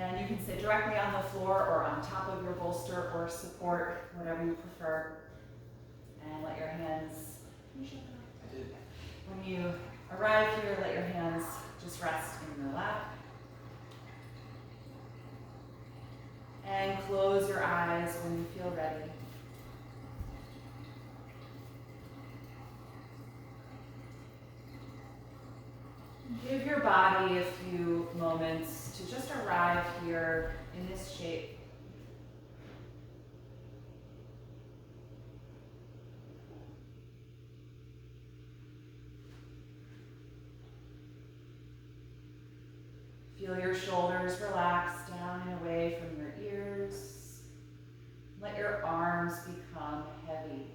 And you can sit directly on the floor or on top of your bolster or support, whatever you prefer. And let your hands, when you arrive here, let your hands just rest in your lap. And close your eyes when you feel ready. Give your body a few moments to just arrive here in this shape. Feel your shoulders relax down and away from your ears. Let your arms become heavy.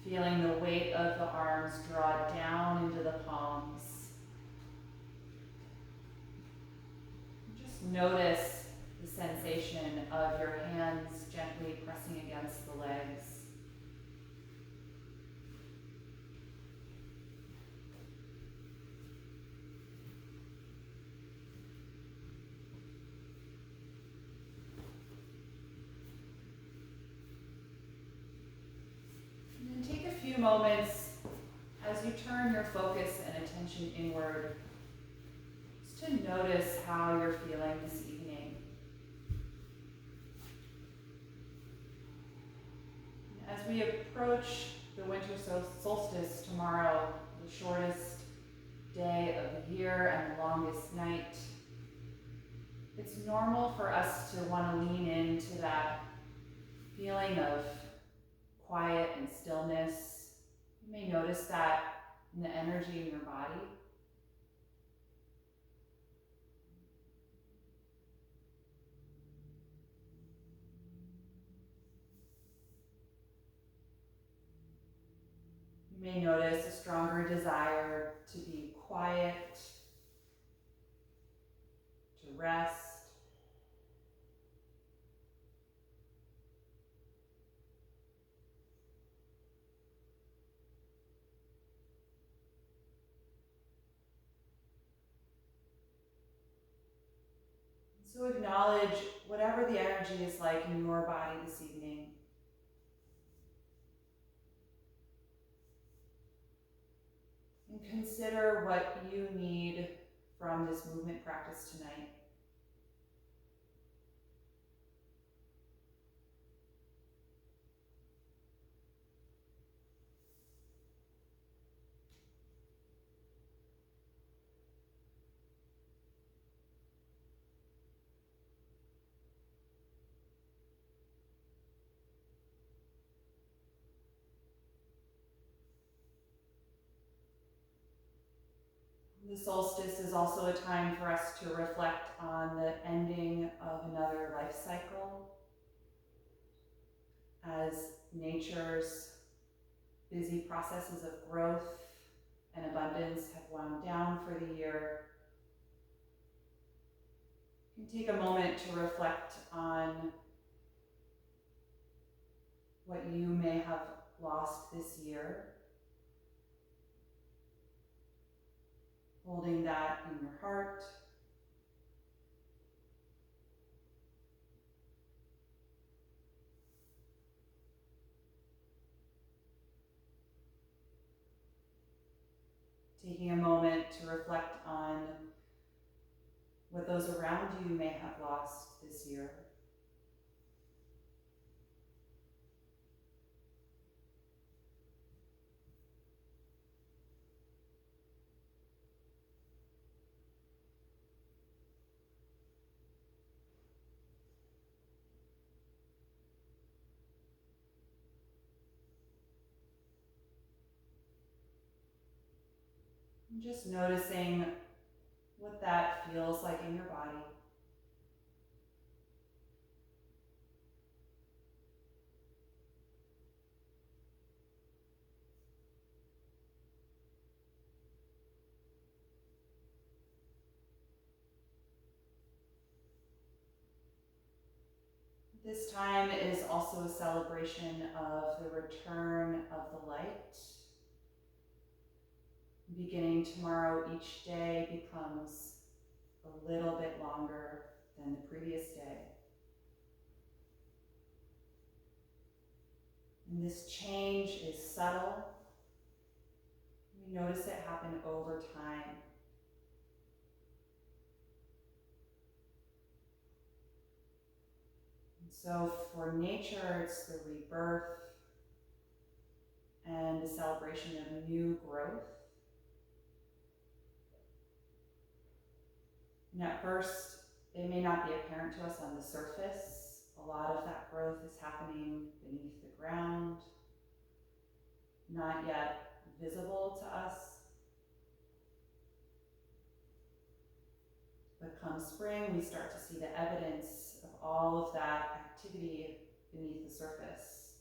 Feeling the weight of the arms draw down into the palms. Just notice the sensation of your hands gently pressing against the legs. Few moments as you turn your focus and attention inward, just to notice how you're feeling this evening. As we approach the winter solstice tomorrow, the shortest day of the year and the longest night, it's normal for us to want to lean into that feeling of quiet and stillness. You may notice that in the energy in your body. You may notice a stronger desire to be quiet, to rest. So acknowledge whatever the energy is like in your body this evening. And consider what you need from this movement practice tonight. The solstice is also a time for us to reflect on the ending of another life cycle, as nature's busy processes of growth and abundance have wound down for the year. You can take a moment to reflect on what you may have lost this year, holding that in your heart. Taking a moment to reflect on what those around you may have lost this year. And just noticing what that feels like in your body. This time is also a celebration of the return of the light. Beginning tomorrow, each day becomes a little bit longer than the previous day. And this change is subtle. We notice it happen over time. And so for nature, it's the rebirth and the celebration of new growth. And at first, it may not be apparent to us on the surface. A lot of that growth is happening beneath the ground, not yet visible to us. But come spring, we start to see the evidence of all of that activity beneath the surface.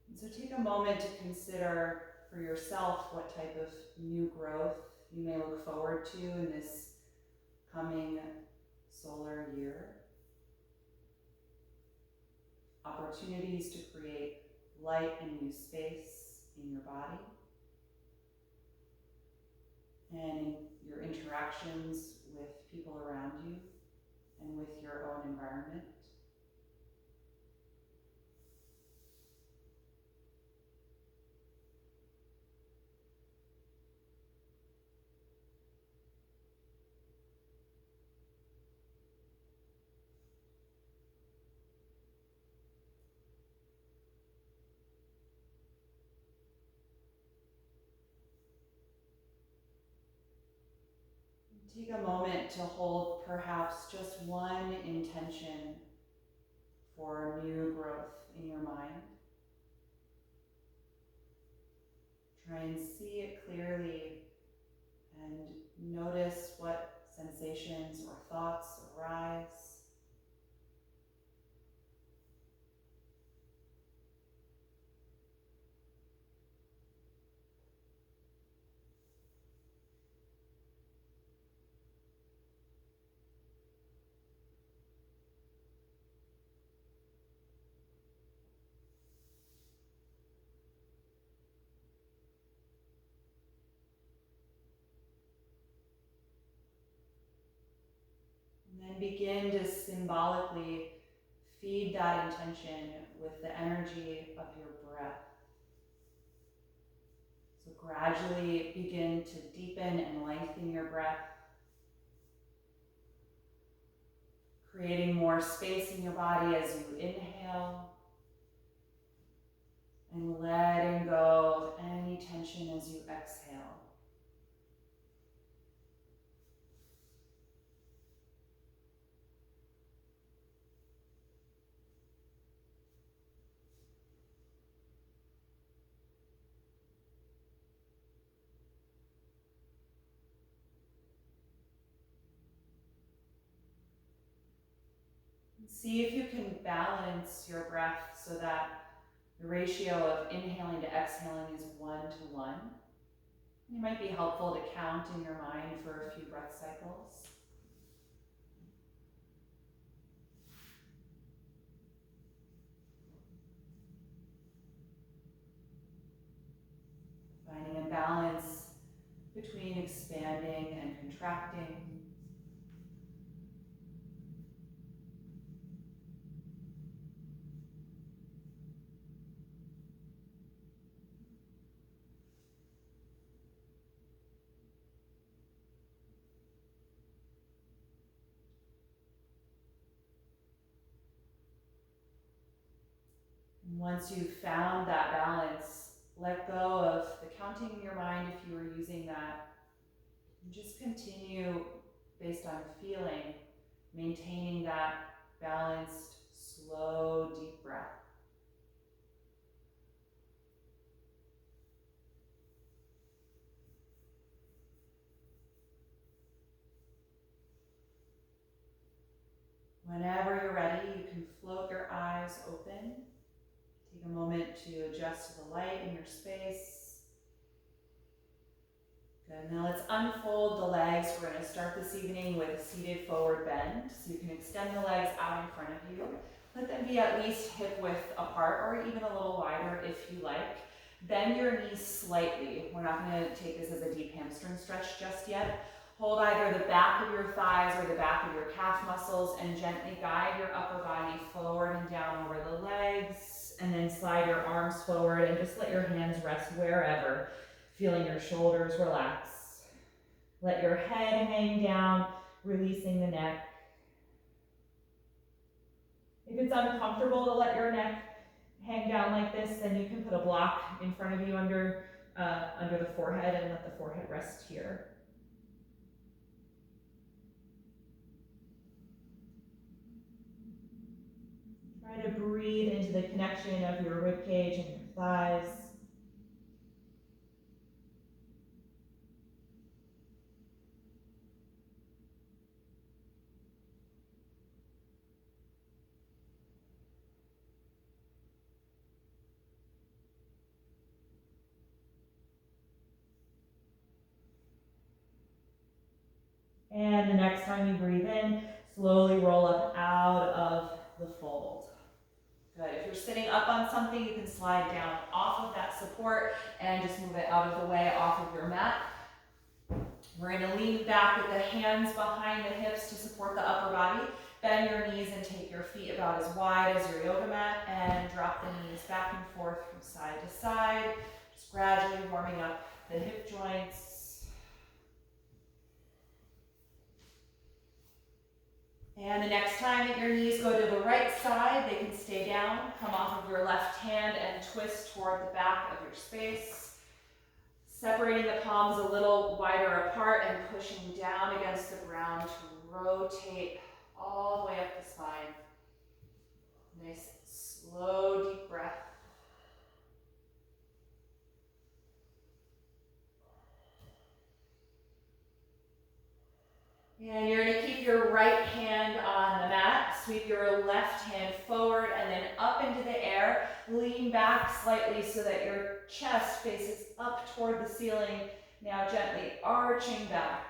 And so take a moment to consider for yourself what type of new growth you may look forward to in this coming solar year. Opportunities to create light and new space in your body and in your interactions with people around you and with your own environment. Take a moment to hold perhaps just one intention for new growth in your mind. Try and see it clearly and notice what sensations or thoughts arise. And then begin to symbolically feed that intention with the energy of your breath. So gradually begin to deepen and lengthen your breath, creating more space in your body as you inhale, and letting go of any tension as you exhale. See if you can balance your breath so that the ratio of inhaling to exhaling is 1:1. It might be helpful to count in your mind for a few breath cycles. Finding a balance between expanding and contracting. And once you've found that balance, let go of the counting in your mind if you were using that. And just continue based on feeling, maintaining that balanced, slow, deep breath. Whenever you're ready, you can float your eyes open. Take a moment to adjust to the light in your space. Good, now let's unfold the legs. We're going to start this evening with a seated forward bend. So you can extend the legs out in front of you. Let them be at least hip width apart or even a little wider if you like. Bend your knees slightly. We're not going to take this as a deep hamstring stretch just yet. Hold either the back of your thighs or the back of your calf muscles and gently guide your upper body forward and down over the legs, and then slide your arms forward and just let your hands rest wherever, feeling your shoulders relax. Let your head hang down, releasing the neck. If it's uncomfortable to let your neck hang down like this, then you can put a block in front of you under the forehead and let the forehead rest here. Try to breathe into the connection of your rib cage and your thighs. And the next time you breathe in, slowly roll up out of the fold. Good. If you're sitting up on something, you can slide down off of that support and just move it out of the way off of your mat. We're going to lean back with the hands behind the hips to support the upper body. Bend your knees and take your feet about as wide as your yoga mat and drop the knees back and forth from side to side, just gradually warming up the hip joints. And the next time that your knees go to the right side, they can stay down. Come off of your left hand and twist toward the back of your space. Separating the palms a little wider apart and pushing down against the ground to rotate all the way up the spine. Nice, slow, deep breath. And you're going to keep your right hand on the mat, sweep your left hand forward and then up into the air. Lean back slightly so that your chest faces up toward the ceiling. Now gently arching back,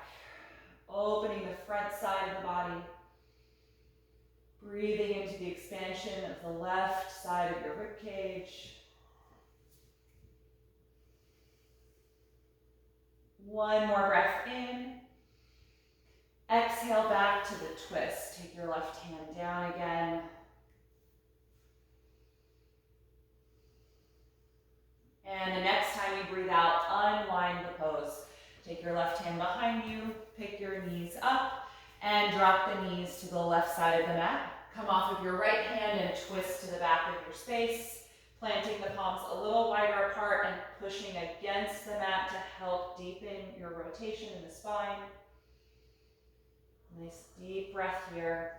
opening the front side of the body. Breathing into the expansion of the left side of your rib cage. One more breath in. Exhale back to the twist. Take your left hand down again. And the next time you breathe out, unwind the pose. Take your left hand behind you, pick your knees up, and drop the knees to the left side of the mat. Come off of your right hand and twist to the back of your space, planting the palms a little wider apart and pushing against the mat to help deepen your rotation in the spine. Nice deep breath here.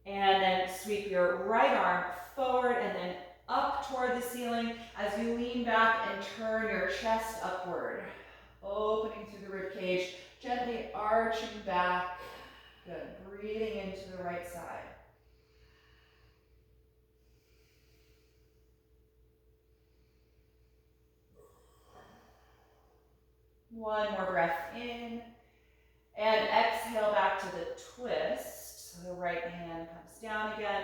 And then sweep your right arm forward and then up toward the ceiling as you lean back and turn your chest upward. Opening through the rib cage, gently arching back. Good. Breathing into the right side. One more breath in. And exhale back to the twist. So the right hand comes down again.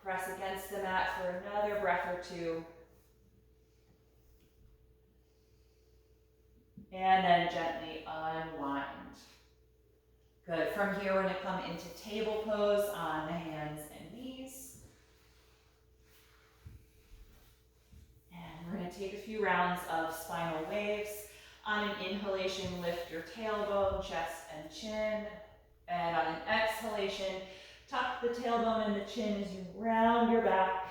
Press against the mat for another breath or two. And then gently unwind. Good. From here, we're going to come into table pose on the hands and knees. And we're going to take a few rounds of spinal waves. On an inhalation, lift your tailbone, chest, and chin. And on an exhalation, tuck the tailbone and the chin as you round your back.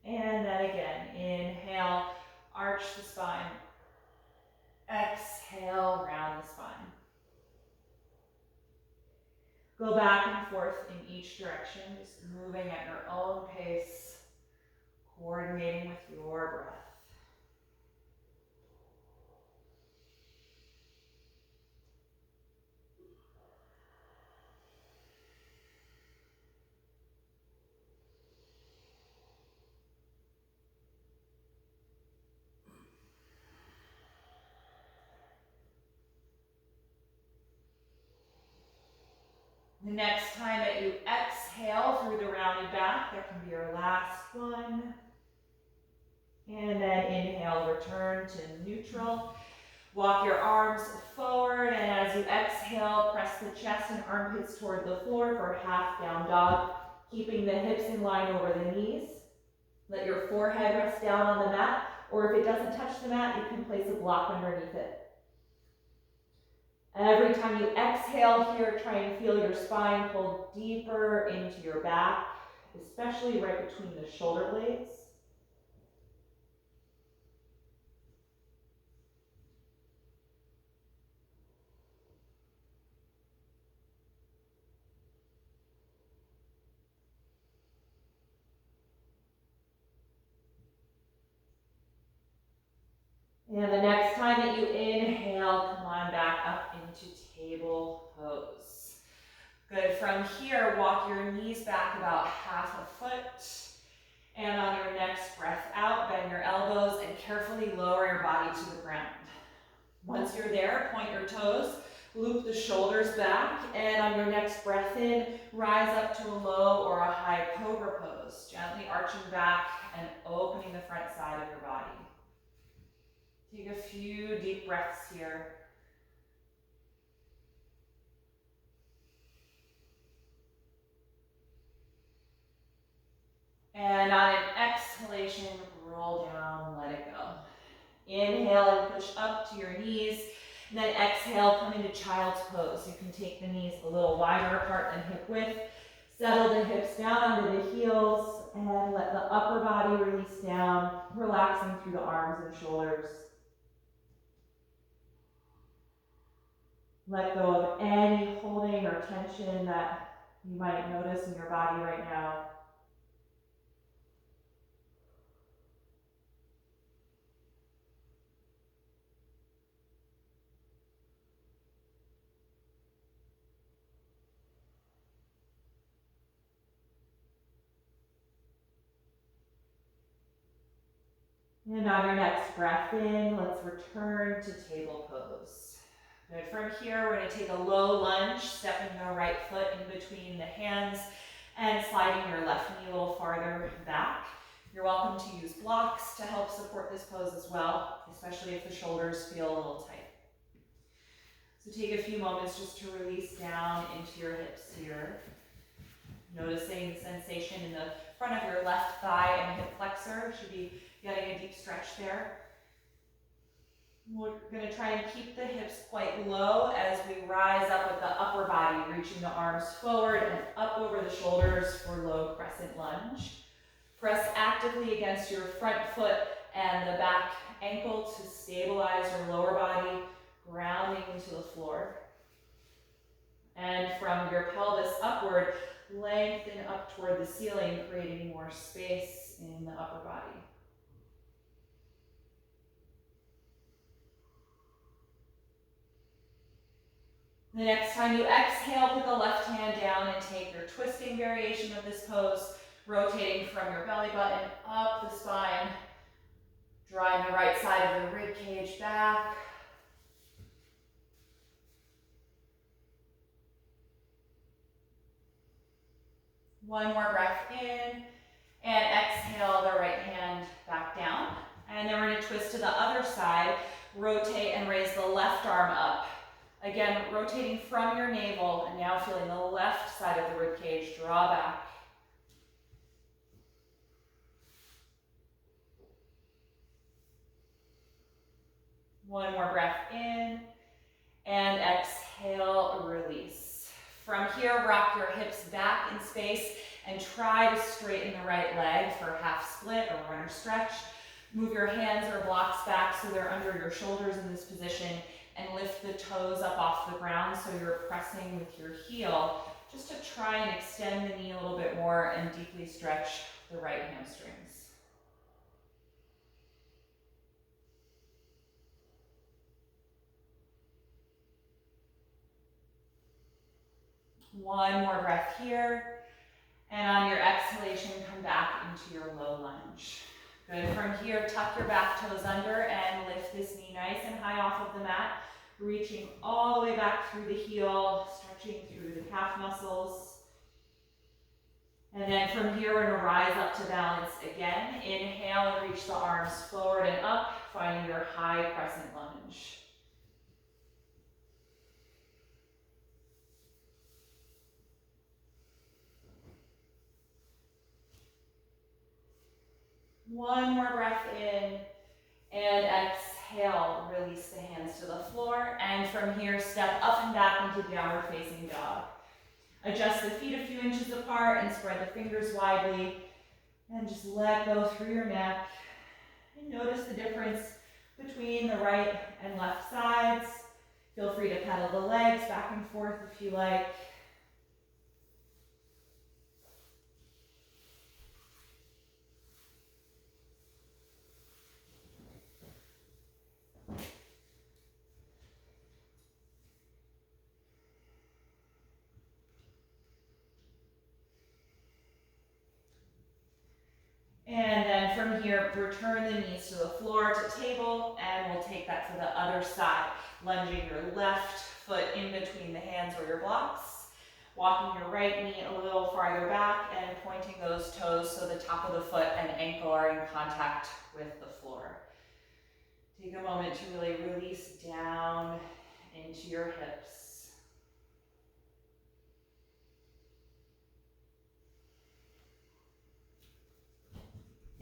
And then again, inhale, arch the spine. Exhale, round the spine. Go back and forth in each direction, just moving at your own pace, coordinating with your breath. The next time that you exhale through the rounded back, there can be your one. And then inhale, return to neutral. Walk your arms forward, and as you exhale, press the chest and armpits toward the floor for half down dog, keeping the hips in line over the knees. Let your forehead rest down on the mat, or if it doesn't touch the mat, you can place a block underneath it. Every time you exhale here, try and feel your spine pull deeper into your back, especially right between the shoulder blades. And the next time that you inhale, come on back up into table pose. Good. From here, walk your knees back about half a foot. And on your next breath out, bend your elbows and carefully lower your body to the ground. Once you're there, point your toes, loop the shoulders back, and on your next breath in, rise up to a low or a high Cobra pose, gently arching back and opening the front side of your body. Take a few deep breaths here. And on an exhalation, roll down, let it go. Inhale and push up to your knees. And then exhale, come into child's pose. You can take the knees a little wider apart than hip width. Settle the hips down onto the heels and let the upper body release down, relaxing through the arms and shoulders. Let go of any holding or tension that you might notice in your body right now. And on your next breath in, let's return to table pose. Good. From here, we're going to take a low lunge, stepping the right foot in between the hands and sliding your left knee a little farther back. You're welcome to use blocks to help support this pose as well, especially if the shoulders feel a little tight. So take a few moments just to release down into your hips here. Noticing the sensation in the front of your left thigh and hip flexor. Should be getting a deep stretch there. We're going to try and keep the hips quite low as we rise up with the upper body, reaching the arms forward and up over the shoulders for low crescent lunge. Press actively against your front foot and the back ankle to stabilize your lower body, grounding into the floor. And from your pelvis upward, lengthen up toward the ceiling, creating more space in the upper body. The next time you exhale, put the left hand down and take your twisting variation of this pose, rotating from your belly button up the spine, drawing the right side of the rib cage back. One more breath in, and exhale the right hand back down. And then we're going to twist to the other side, rotate and raise the left arm up. Again, rotating from your navel, and now feeling the left side of the rib cage draw back. One more breath in, and exhale, release. From here, rock your hips back in space and try to straighten the right leg for half split or runner stretch. Move your hands or blocks back so they're under your shoulders in this position, and lift the toes up off the ground so you're pressing with your heel, just to try and extend the knee a little bit more and deeply stretch the right hamstrings. One more breath here, and on your exhalation, come back into your low lunge. Good. From here, tuck your back toes under and lift this knee nice and high off of the mat, reaching all the way back through the heel, stretching through the calf muscles. And then from here, we're gonna rise up to balance again. Inhale and reach the arms forward and up, finding your high crescent lunge. One more breath in, and exhale, release the hands to the floor. And from here, step up and back into downward facing dog. Adjust the feet a few inches apart and spread the fingers widely. And just let go through your neck. And notice the difference between the right and left sides. Feel free to pedal the legs back and forth if you like. And then from here, return the knees to the floor to table, and we'll take that for the other side. Lunging your left foot in between the hands or your blocks, walking your right knee a little farther back and pointing those toes so the top of the foot and ankle are in contact with the floor. Take a moment to really release down into your hips.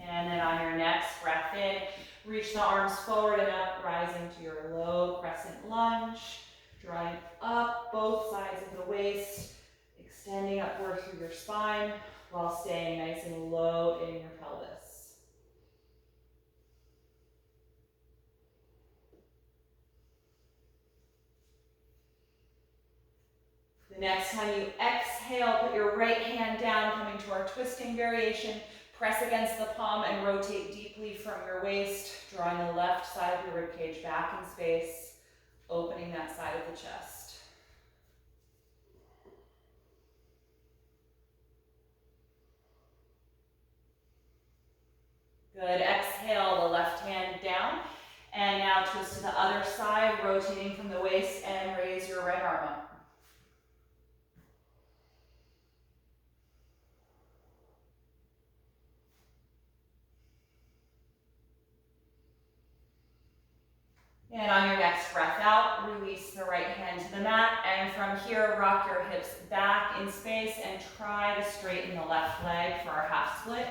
And then on your next breath in, reach the arms forward and up, rising to your low crescent lunge. Drawing up both sides of the waist, extending upward through your spine while staying nice and low in your pelvis. The next time you exhale, put your right hand down, coming to our twisting variation. Press against the palm and rotate deeply from your waist, drawing the left side of your ribcage back in space, opening that side of the chest. Good, exhale the left hand down, and now twist to the other side, rotating from the waist, and raise your right arm up. And on your next breath out, release the right hand to the mat, and from here, rock your hips back in space and try to straighten the left leg for our half split.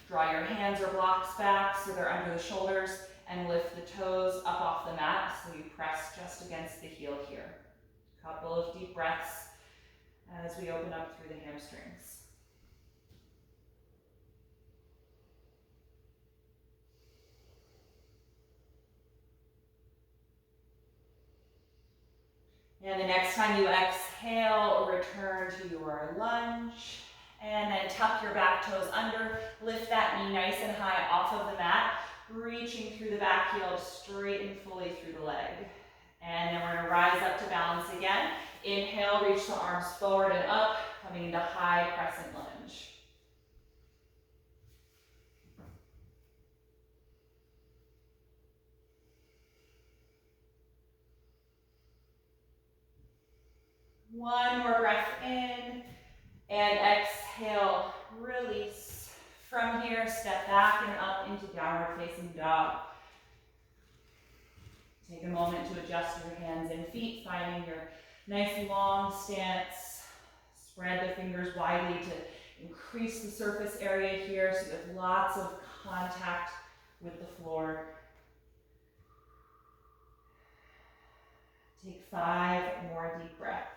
Draw your hands or blocks back so they're under the shoulders, and lift the toes up off the mat so you press just against the heel here. A couple of deep breaths as we open up through the hamstrings. And the next time you exhale, return to your lunge. And then tuck your back toes under. Lift that knee nice and high off of the mat. Reaching through the back heel to straighten fully through the leg. And then we're going to rise up to balance again. Inhale, reach the arms forward and up, coming into high crescent lunge. One more breath in, and exhale, release. From here, step back and up into downward facing dog. Take a moment to adjust your hands and feet, finding your nice long stance. Spread the fingers widely to increase the surface area here so you have lots of contact with the floor. Take 5 more deep breaths.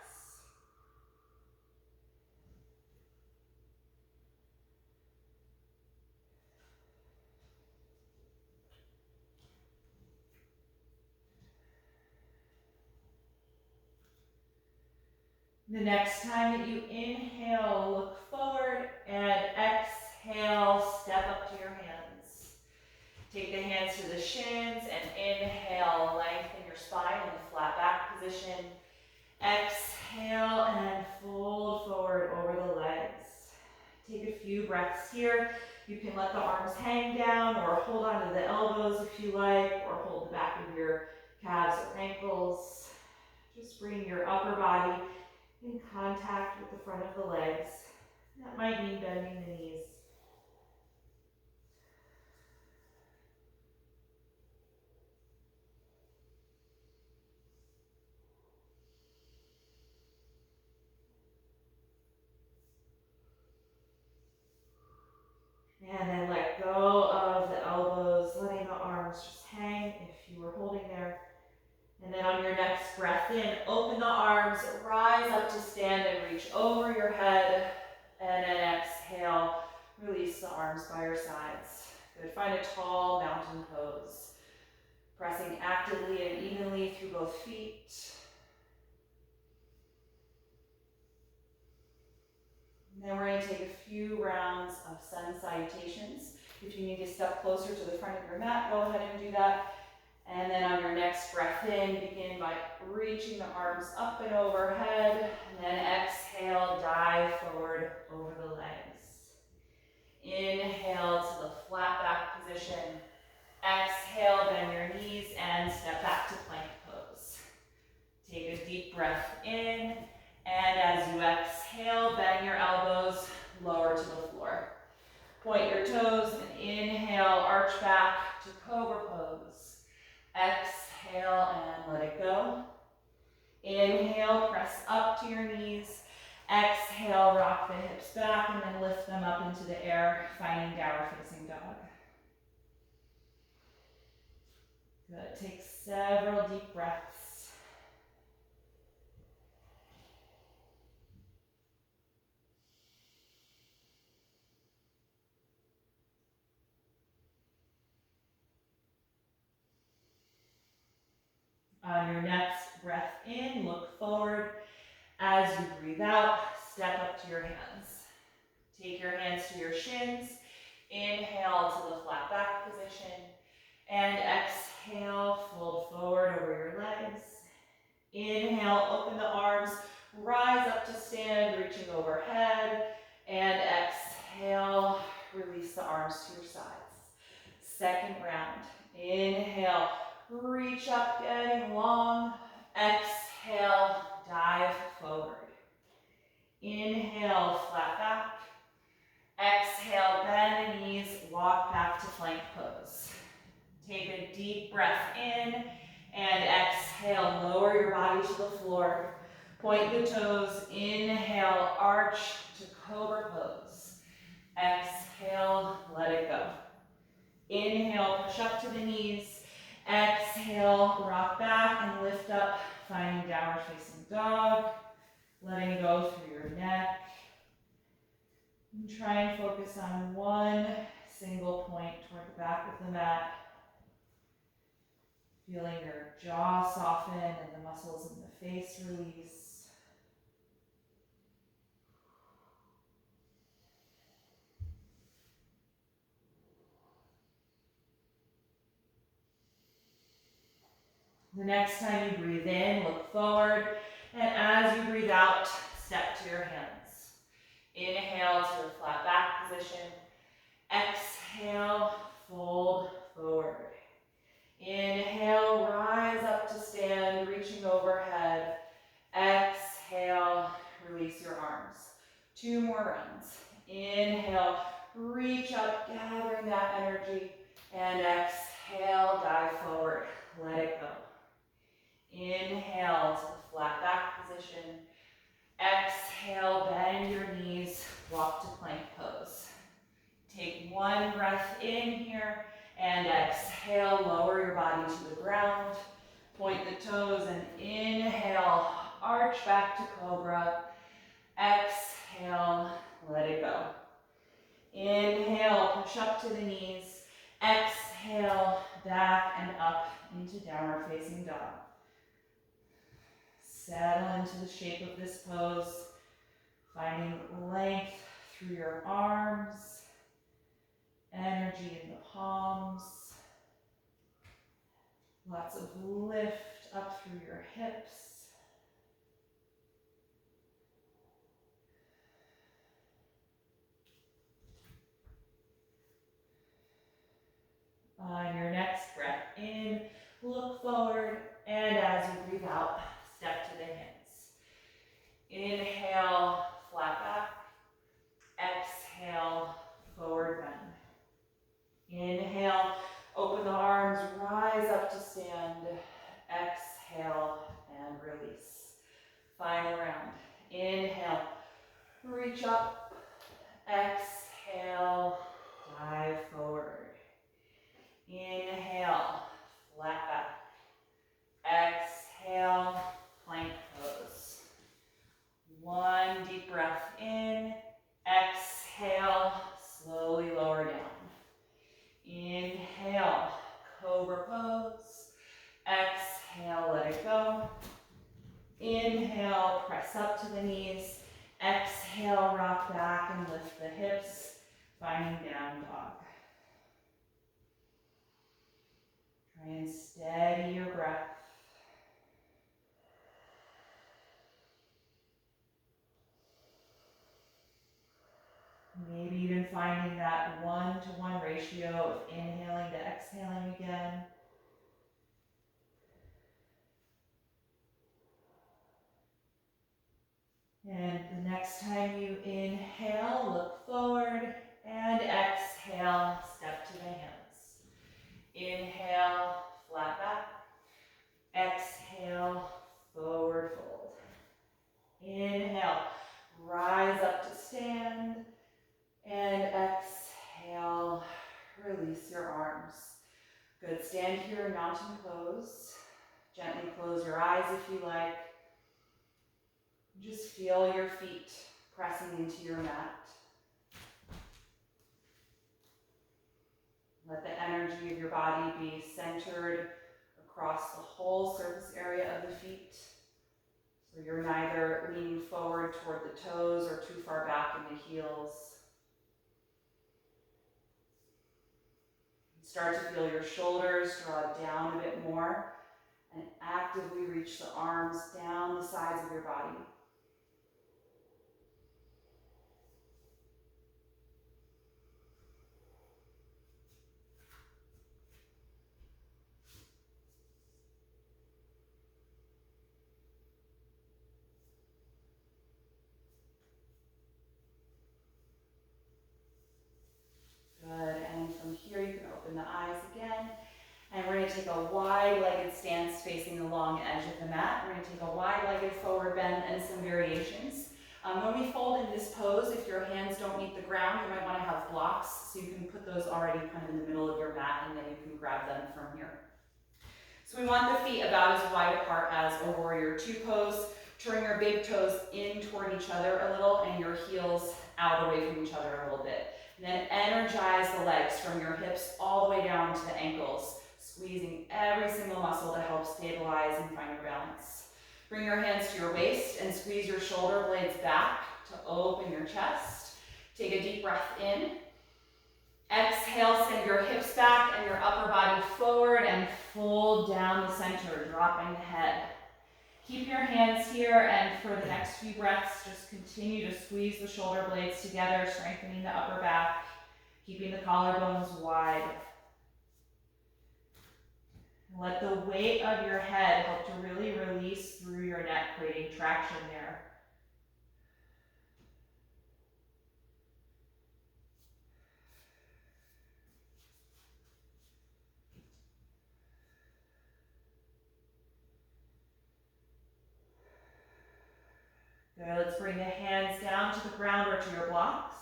The next time that you inhale, look forward, and exhale, step up to your hands. Take the hands to the shins and inhale, lengthen your spine in the flat back position. Exhale and fold forward over the legs. Take a few breaths here. You can let the arms hang down or hold onto the elbows if you like, or hold the back of your calves or ankles. Just bring your upper body in contact with the front of the legs That might mean bending the knees. And then let go of the elbows, letting the arms just hang if you were holding there. And then on your next breath in, open the arms, rise up to stand and reach over your head. And then exhale, release the arms by your sides. Good, find a tall mountain pose. Pressing actively and evenly through both feet. And then we're going to take a few rounds of sun salutations. If you need to step closer to the front of your mat, go ahead and do that. And then on your next breath in, begin by reaching the arms up and overhead. And then exhale, dive forward over the legs. Inhale to the flat back position. Exhale, bend your knees and step back to plank pose. Take a deep breath in, and as you exhale, bend your elbows, lower to the floor. Point your toes and inhale, arch back to Cobra pose. Exhale and let it go. Inhale, press up to your knees. Exhale, rock the hips back and then lift them up into the air, finding downward facing dog. Good, take several deep breaths. On your next breath in, look forward. As you breathe out, step up to your hands. Take your hands to your shins. Inhale to the flat back position. And exhale, fold forward over your legs. Inhale, open the arms, rise up to stand, reaching overhead. And exhale, release the arms to your sides. Second round. Inhale, reach up, getting long. Exhale, dive forward. Inhale, flat back. Exhale, bend the knees, walk back to plank pose. Take a deep breath in and exhale, lower your body to the floor. Point the toes, inhale, arch to Cobra pose. Exhale, let it go. Inhale, push up to the knees. Exhale, rock back and lift up, finding downward facing dog. Letting go through your neck. And try and focus on one single point toward the back of the mat. Feeling your jaw soften and the muscles in the face release. The next time you breathe in, look forward. And as you breathe out, step to your hands. Inhale to the flat back position. Exhale, fold forward. Inhale, rise up to stand, reaching overhead. Exhale, release your arms. Two more rounds. Inhale, reach up, gathering that energy. And exhale, dive forward. Let it go. Inhale to the flat back position. Exhale, bend your knees, walk to plank pose. Take one breath in here and exhale, lower your body to the ground. Point the toes and inhale, arch back to Cobra. Exhale, let it go. Inhale, push up to the knees. Exhale, back and up into downward facing dog. Settle into the shape of this pose, finding length through your arms, energy in the palms, lots of lift up through your hips. On your next breath in, look forward, and as you breathe out, step to the hands. Inhale, flat back. Inhale, open the arms, rise up to stand. Exhale and release. Final round. Inhale, reach up. Exhale, dive forward. Inhale, flat back. Exhale, plank pose. One deep breath in. Exhale, slowly lower down. Inhale, Cobra pose. Exhale, let it go. Inhale, press up to the knees. Exhale, rock back and lift the hips, finding down dog. Try and steady your breath. Maybe even finding that 1-to-1 ratio of inhaling to exhaling again. And the next time you inhale, look forward, and exhale, step to the hands. Inhale, flat back. Exhale, forward fold. Inhale, rise up to stand. And exhale, release your arms. Good, stand here in mountain pose. Gently close your eyes if you like. Just feel your feet pressing into your mat. Let the energy of your body be centered across the whole surface area of the feet. So you're neither leaning forward toward the toes or too far back in the heels. Start to feel your shoulders draw down a bit more and actively reach the arms down the sides of your body. Good, and from here you can open the eyes again. And we're going to take a wide-legged stance facing the long edge of the mat. We're going to take a wide-legged forward bend and some variations. When we fold in this pose, if your hands don't meet the ground, you might want to have blocks, so you can put those already kind of in the middle of your mat, and then you can grab them from here. So we want the feet about as wide apart as a warrior two pose. Turn your big toes in toward each other a little, and your heels out away from each other a little bit. And then energize the legs from your hips all the way down to the ankles, squeezing every single muscle to help stabilize and find your balance. Bring your hands to your waist and squeeze your shoulder blades back to open your chest. Take a deep breath in. Exhale, send your hips back and your upper body forward and fold down the center, dropping the head. Keep your hands here, and for the next few breaths, just continue to squeeze the shoulder blades together, strengthening the upper back, keeping the collarbones wide. Let the weight of your head help to really release through your neck, creating traction there. Good, let's bring the hands down to the ground or to your blocks.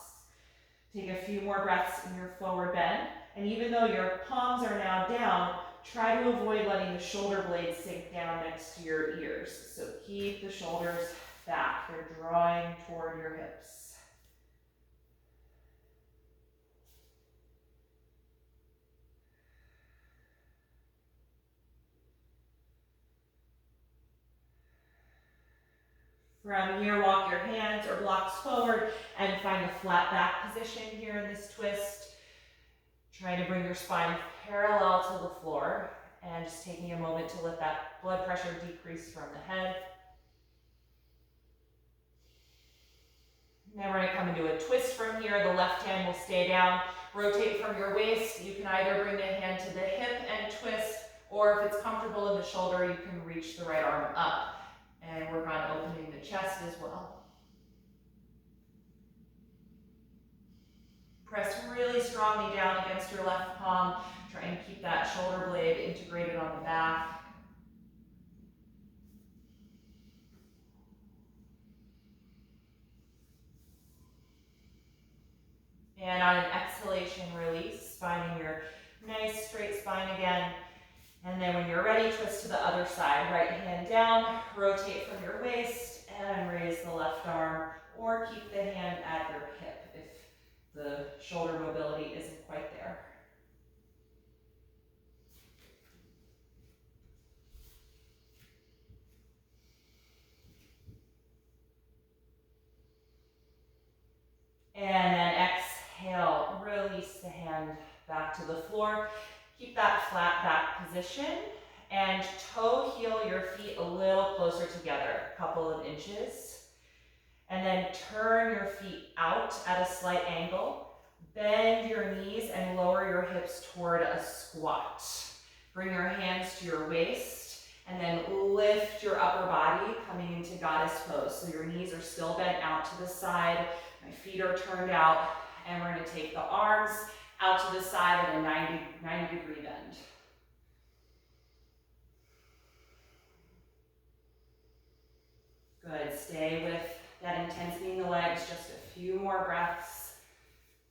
Take a few more breaths in your forward bend. And even though your palms are now down, try to avoid letting the shoulder blades sink down next to your ears. So keep the shoulders back. They're drawing toward your hips. From here, walk your hands or blocks forward and find a flat back position here in this twist. Try to bring your spine parallel to the floor and just taking a moment to let that blood pressure decrease from the head. Now we're going to come into a twist from here. The left hand will stay down. Rotate from your waist. You can either bring the hand to the hip and twist, or if it's comfortable in the shoulder, you can reach the right arm up and work on opening the chest as well. Press really strongly down against your left palm. Try and keep that shoulder blade integrated on the back. And on an exhalation, release, finding your nice straight spine again. And then when you're ready, twist to the other side. Right hand down, rotate from your waist, and raise the left arm, or keep the hand at your hip if the shoulder mobility isn't quite there. And then exhale, release the hand back to the floor. Keep that flat back position and toe heel your feet a little closer together, a couple of inches. And then turn your feet out at a slight angle. Bend your knees and lower your hips toward a squat. Bring your hands to your waist and then lift your upper body coming into goddess pose. So your knees are still bent out to the side. My feet are turned out, and we're going to take the arms out to the side at a 90-degree bend. Good, stay with that intensity in the legs, just a few more breaths,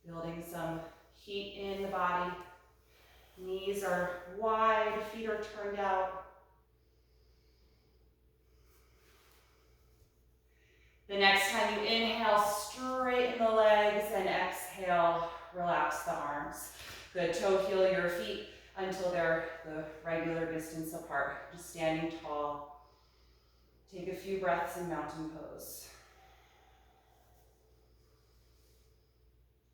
building some heat in the body. Knees are wide, feet are turned out. The next time you inhale, straighten the legs, and exhale, relax the arms. Good, toe heel your feet until they're the regular distance apart, just standing tall. Take a few breaths in mountain pose.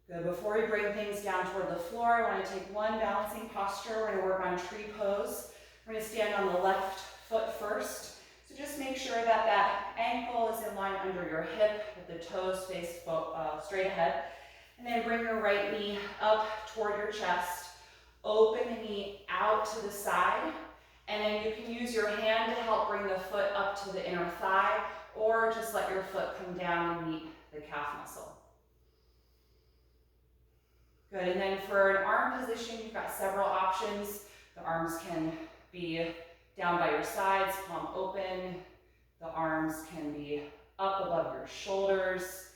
Good, before we bring things down toward the floor, I want to take one balancing posture. We're going to work on tree pose. We're going to stand on the left foot first. So just make sure that that ankle is in line under your hip, that the toes face straight ahead. And then bring your right knee up toward your chest. Open the knee out to the side. And then you can use your hand to help bring the foot up to the inner thigh, or just let your foot come down and meet the calf muscle. Good, and then for an arm position, you've got several options. The arms can be down by your sides, palm open. The arms can be up above your shoulders.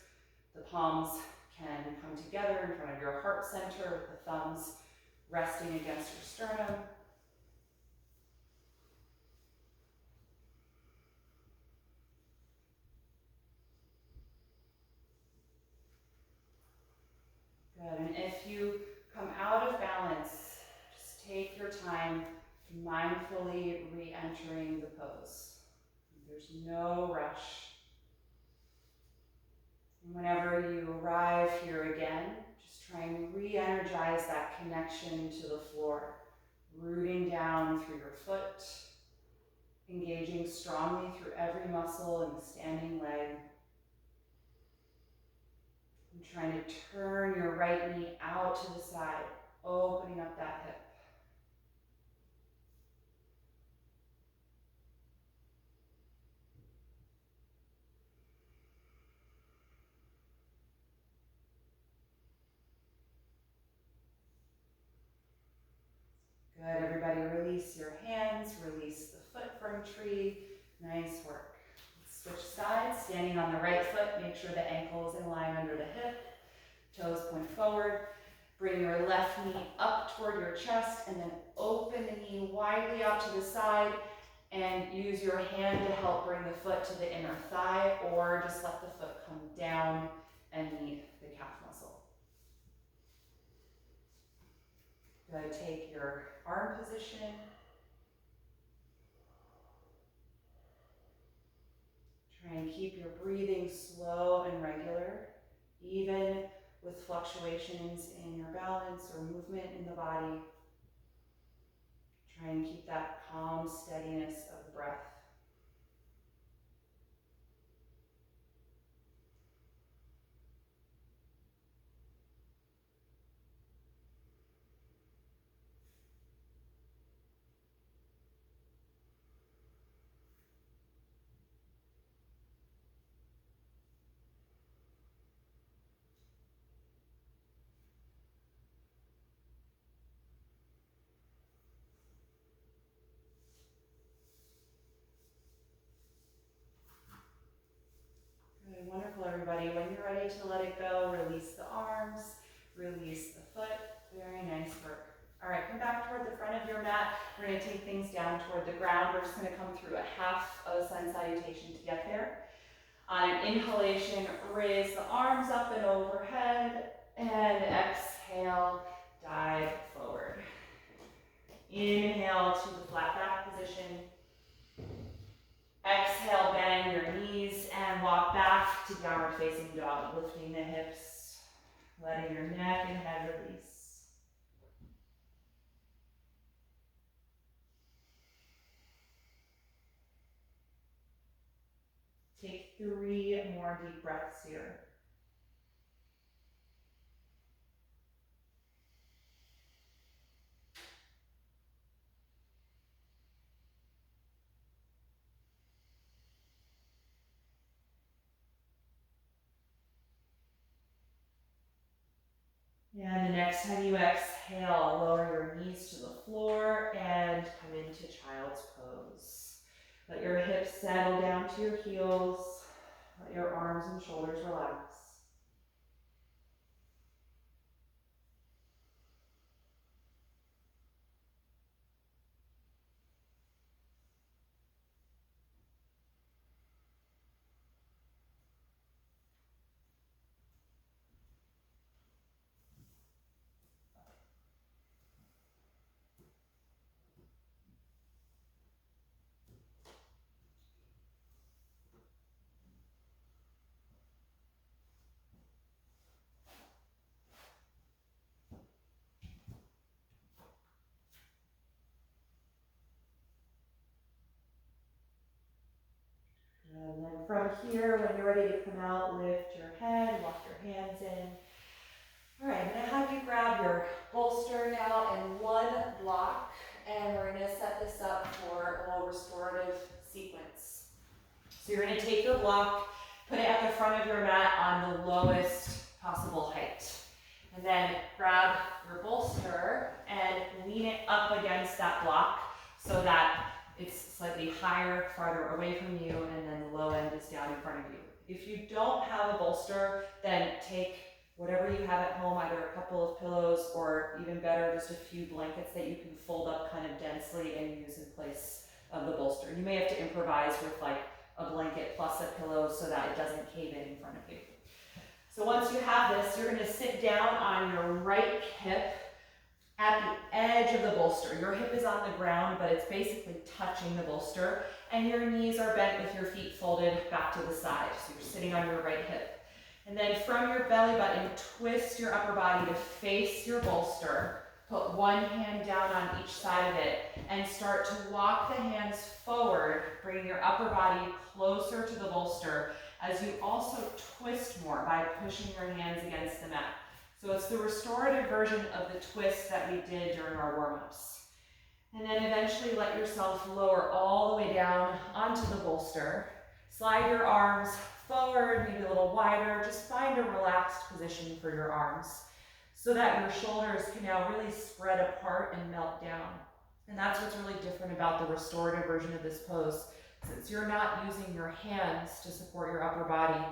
The palms can come together in front of your heart center with the thumbs resting against your sternum. Good, and if you come out of balance, just take your time mindfully re-entering the pose. There's no rush. And whenever you arrive here again, just try and re-energize that connection to the floor, rooting down through your foot, engaging strongly through every muscle in the standing leg. And trying to turn your right knee out to the side, opening up that hip. Good, everybody release your hands, release the foot from tree. Nice work. Switch sides, standing on the right foot, make sure the ankle is in line under the hip, toes point forward. Bring your left knee up toward your chest and then open the knee widely out to the side and use your hand to help bring the foot to the inner thigh, or just let the foot come down and meet the calf muscle. Good, take your arm position. Try and keep your breathing slow and regular, even with fluctuations in your balance or movement in the body. Try and keep that calm steadiness of the breath. Wonderful, everybody. When you're ready to let it go, release the arms, release the foot. Very nice work. All right, come back toward the front of your mat. We're going to take things down toward the ground. We're just going to come through a half of sun salutation to get there. On an inhalation, raise the arms up and overhead, and exhale, dive forward. Inhale to the flat back position. Exhale, bend your knees and walk back to downward facing dog, lifting the hips, letting your neck and head release. Take 3 more deep breaths here. And the next time you exhale, lower your knees to the floor and come into child's pose. Let your hips settle down to your heels. Let your arms and shoulders relax. And then from here, when you're ready to come out, lift your head, walk your hands in. All right, I'm gonna have you grab your bolster now in one block, and we're gonna set this up for a little restorative sequence. So you're gonna take your block, put it at the front of your mat on the lowest possible height. And then grab your bolster and lean it up against that block so that it's slightly higher, farther away from you, and then the low end is down in front of you. If you don't have a bolster, then take whatever you have at home, either a couple of pillows or even better, just a few blankets that you can fold up kind of densely and use in place of the bolster. You may have to improvise with like a blanket plus a pillow so that it doesn't cave in front of you. So once you have this, you're going to sit down on your right hip at the edge of the bolster. Your hip is on the ground, but it's basically touching the bolster, and your knees are bent with your feet folded back to the side. So you're sitting on your right hip. And then from your belly button, twist your upper body to face your bolster. Put one hand down on each side of it and start to walk the hands forward, bringing your upper body closer to the bolster as you also twist more by pushing your hands against the mat. So it's the restorative version of the twist that we did during our warm-ups. And then eventually let yourself lower all the way down onto the bolster. Slide your arms forward, maybe a little wider. Just find a relaxed position for your arms so that your shoulders can now really spread apart and melt down. And that's what's really different about the restorative version of this pose. Since you're not using your hands to support your upper body,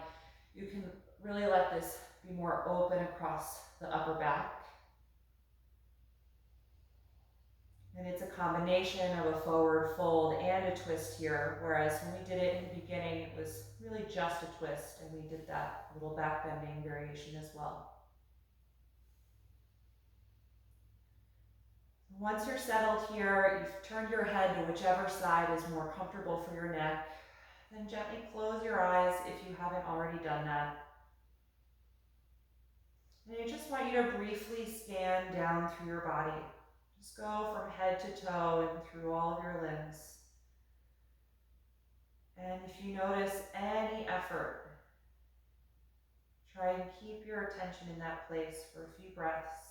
you can really let this be more open across the upper back. And it's a combination of a forward fold and a twist here, whereas when we did it in the beginning, it was really just a twist, and we did that little back bending variation as well. Once you're settled here, you've turned your head to whichever side is more comfortable for your neck, then gently close your eyes if you haven't already done that. And I just want you to briefly scan down through your body. Just go from head to toe and through all of your limbs. And if you notice any effort, try and keep your attention in that place for a few breaths.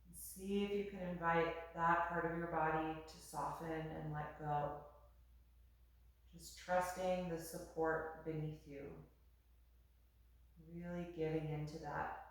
And see if you can invite that part of your body to soften and let go. Just trusting the support beneath you. Really giving into that.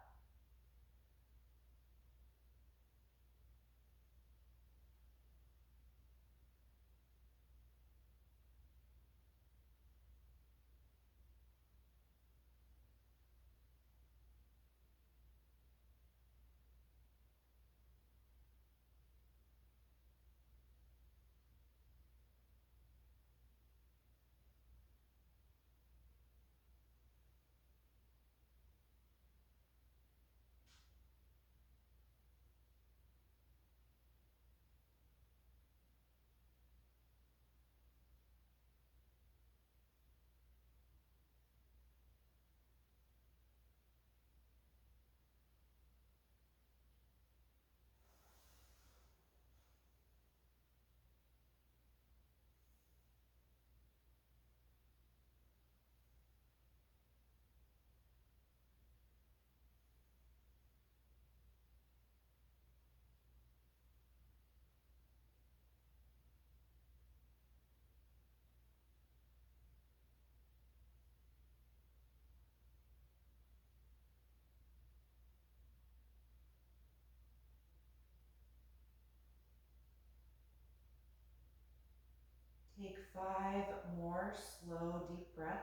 5 more slow, deep breaths.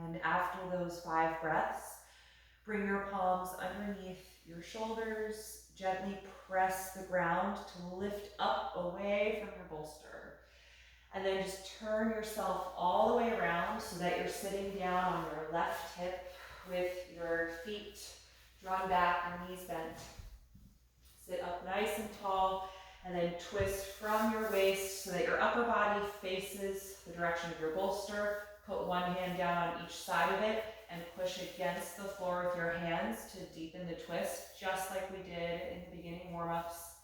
And after those 5 breaths, bring your palms underneath your shoulders, gently press the ground to lift up away from your bolster. And then just turn yourself all the way around so that you're sitting down on your left hip with your feet drawn back and knees bent. Sit up nice and tall, and then twist from your waist so that your upper body faces the direction of your bolster. Put one hand down on each side of it and push against the floor with your hands to deepen the twist, just like we did in the beginning warm-ups.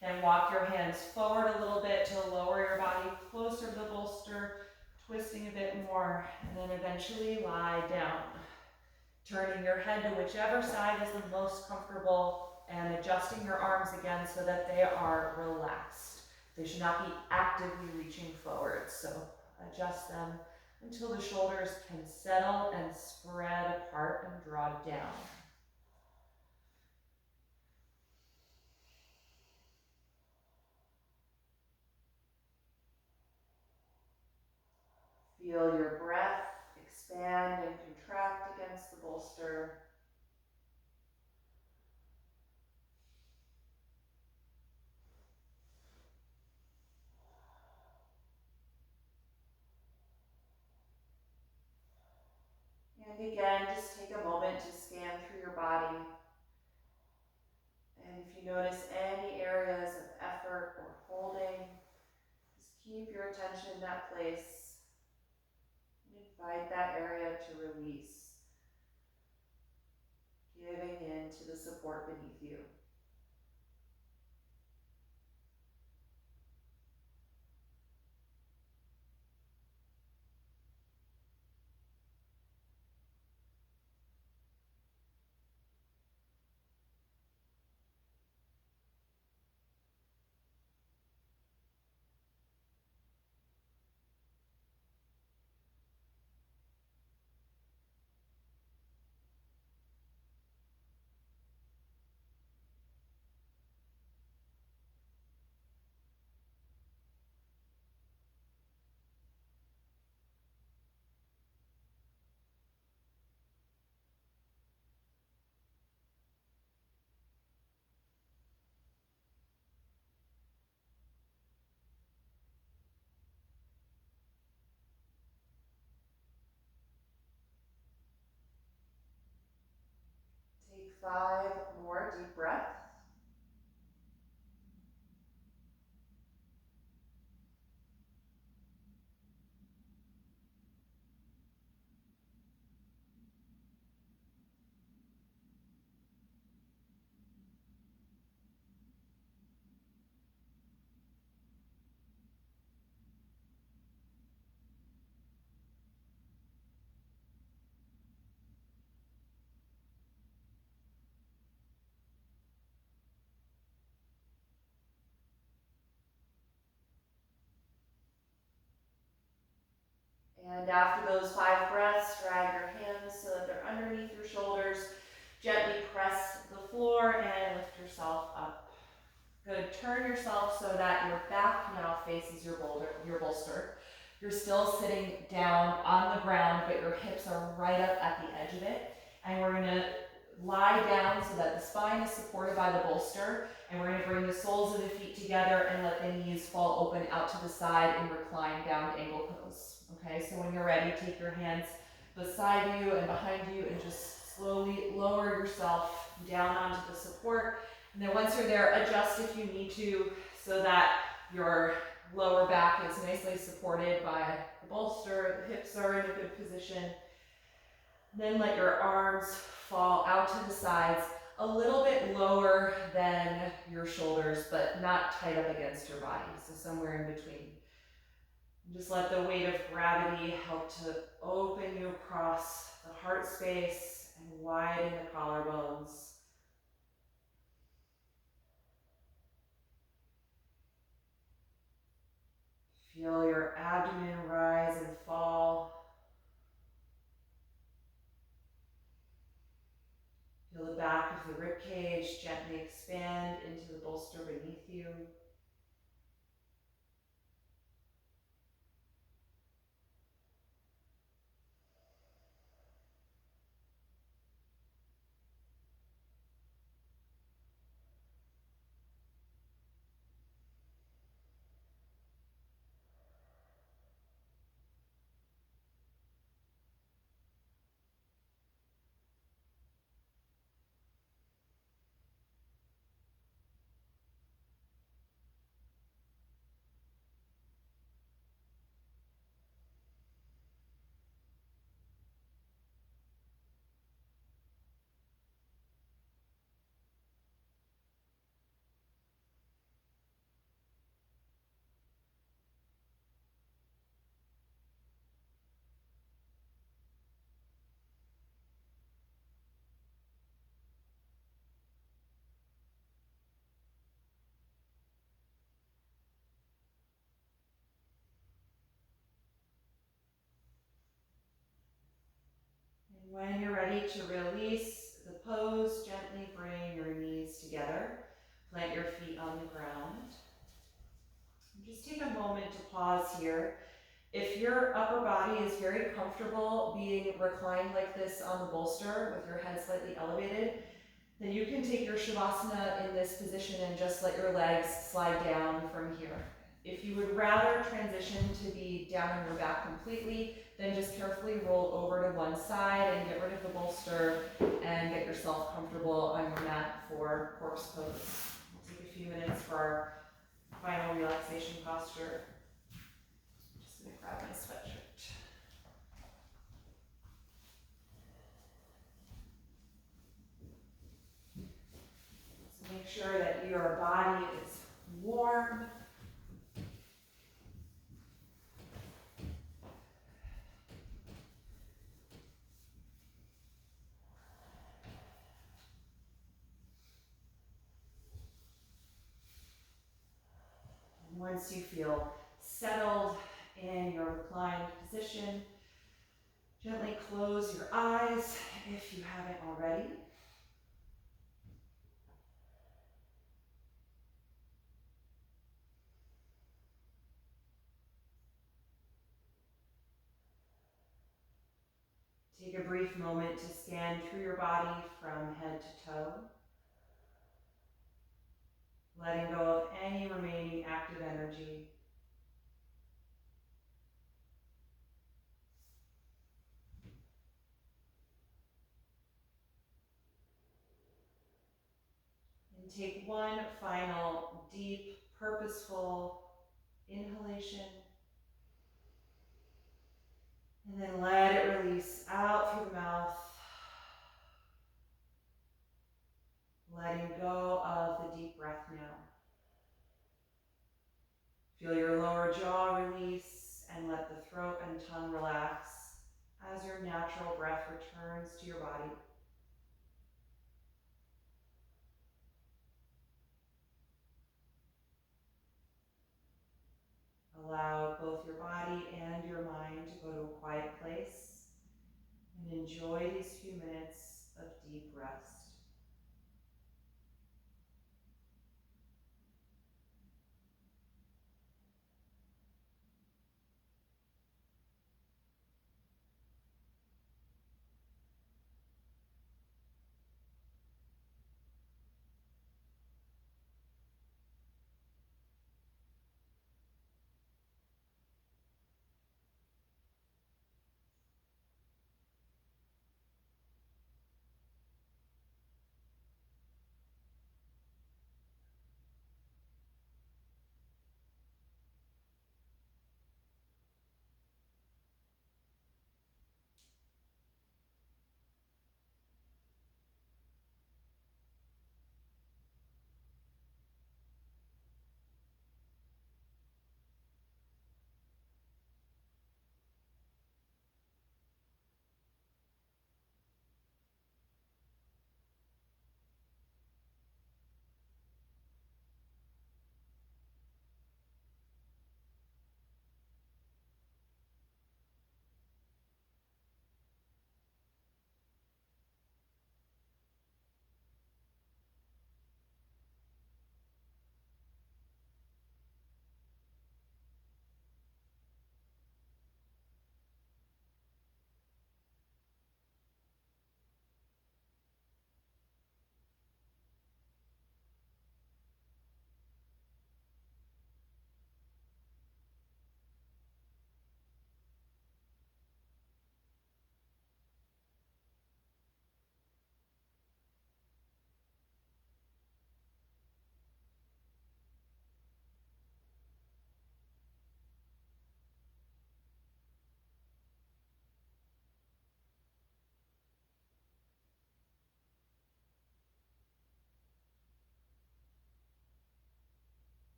Then walk your hands forward a little bit to lower your body closer to the bolster, twisting a bit more, and then eventually lie down. Turning your head to whichever side is the most comfortable and adjusting your arms again so that they are relaxed. They should not be actively reaching forward, so adjust them until the shoulders can settle and spread apart and draw down. Feel your breath expand and contract against the bolster. And again, just take a moment to scan through your body. And if you notice any areas of effort or holding, just keep your attention in that place and invite that area to release, giving in to the support beneath you. Take 5 more deep breaths. And after those 5 breaths, drag your hands so that they're underneath your shoulders. Gently press the floor and lift yourself up. Good. Turn yourself so that your back now faces your bolster. You're still sitting down on the ground, but your hips are right up at the edge of it. And we're going to lie down so that the spine is supported by the bolster. And we're going to bring the soles of the feet together and let the knees fall open out to the side and recline down to angle pose. Okay, so when you're ready, take your hands beside you and behind you and just slowly lower yourself down onto the support. And then once you're there, adjust if you need to so that your lower back is nicely supported by the bolster, the hips are in a good position. Then let your arms fall out to the sides, a little bit lower than your shoulders, but not tight up against your body, so somewhere in between. Just let the weight of gravity help to open you across the heart space and widen the collarbones. Feel your abdomen rise and fall. Feel the back of the rib cage gently expand into the bolster beneath you. And when you're ready to release the pose, gently bring your knees together. Plant your feet on the ground. And just take a moment to pause here. If your upper body is very comfortable being reclined like this on the bolster with your head slightly elevated, then you can take your Shavasana in this position and just let your legs slide down from here. If you would rather transition to be down on your back completely, then just carefully roll over to one side and get rid of the bolster and get yourself comfortable on your mat for corpse pose. We'll take a few minutes for our final relaxation posture. I'm just gonna grab my sweatshirt. So make sure that your body is warm. Once you feel settled in your reclined position, gently close your eyes if you haven't already. Take a brief moment to scan through your body from head to toe, letting go of any remaining active energy. And take one final deep, purposeful inhalation. And then let it release out through the mouth, letting go of the deep breath now. Feel your lower jaw release and let the throat and tongue relax as your natural breath returns to your body. Allow both your body and your mind to go to a quiet place and enjoy these few minutes of deep rest.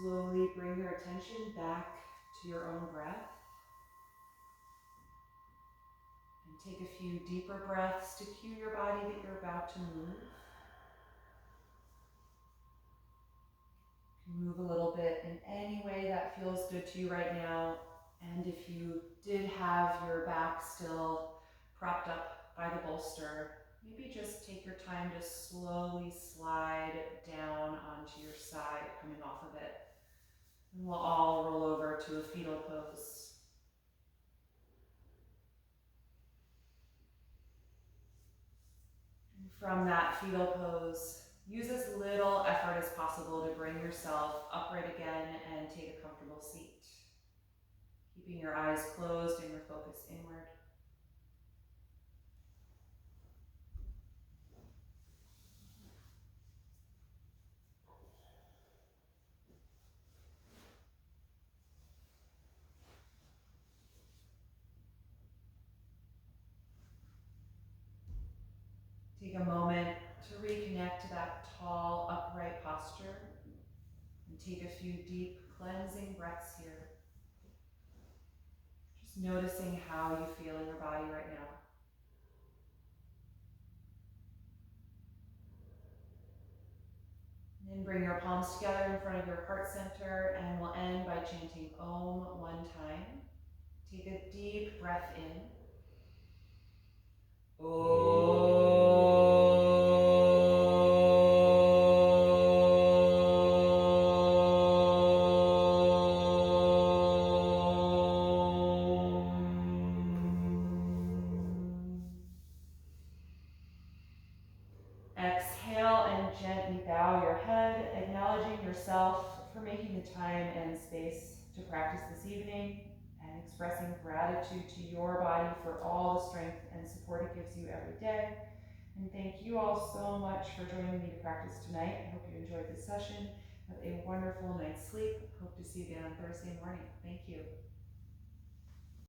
slowly bring your attention back to your own breath. And take a few deeper breaths to cue your body that you're about to move. Move a little bit in any way that feels good to you right now. And if you did have your back still propped up by the bolster, maybe just take your time to slowly slide down onto your side, coming off of it. And we'll all roll over to a fetal pose. And from that fetal pose, use as little effort as possible to bring yourself upright again and take a comfortable seat. Keeping your eyes closed and your focus inward. Take a moment to reconnect to that tall, upright posture and take a few deep cleansing breaths here. Just noticing how you feel in your body right now. And then bring your palms together in front of your heart center, and we'll end by chanting Om one time. Take a deep breath in. Exhale and gently bow your head, acknowledging yourself for making the time and space to practice this evening, and expressing gratitude to your body for all the strength and support it gives you every day. And thank you all so much for joining me to practice tonight. I hope you enjoyed this session. Have a wonderful night's sleep. Hope to see you again on Thursday morning. Thank you.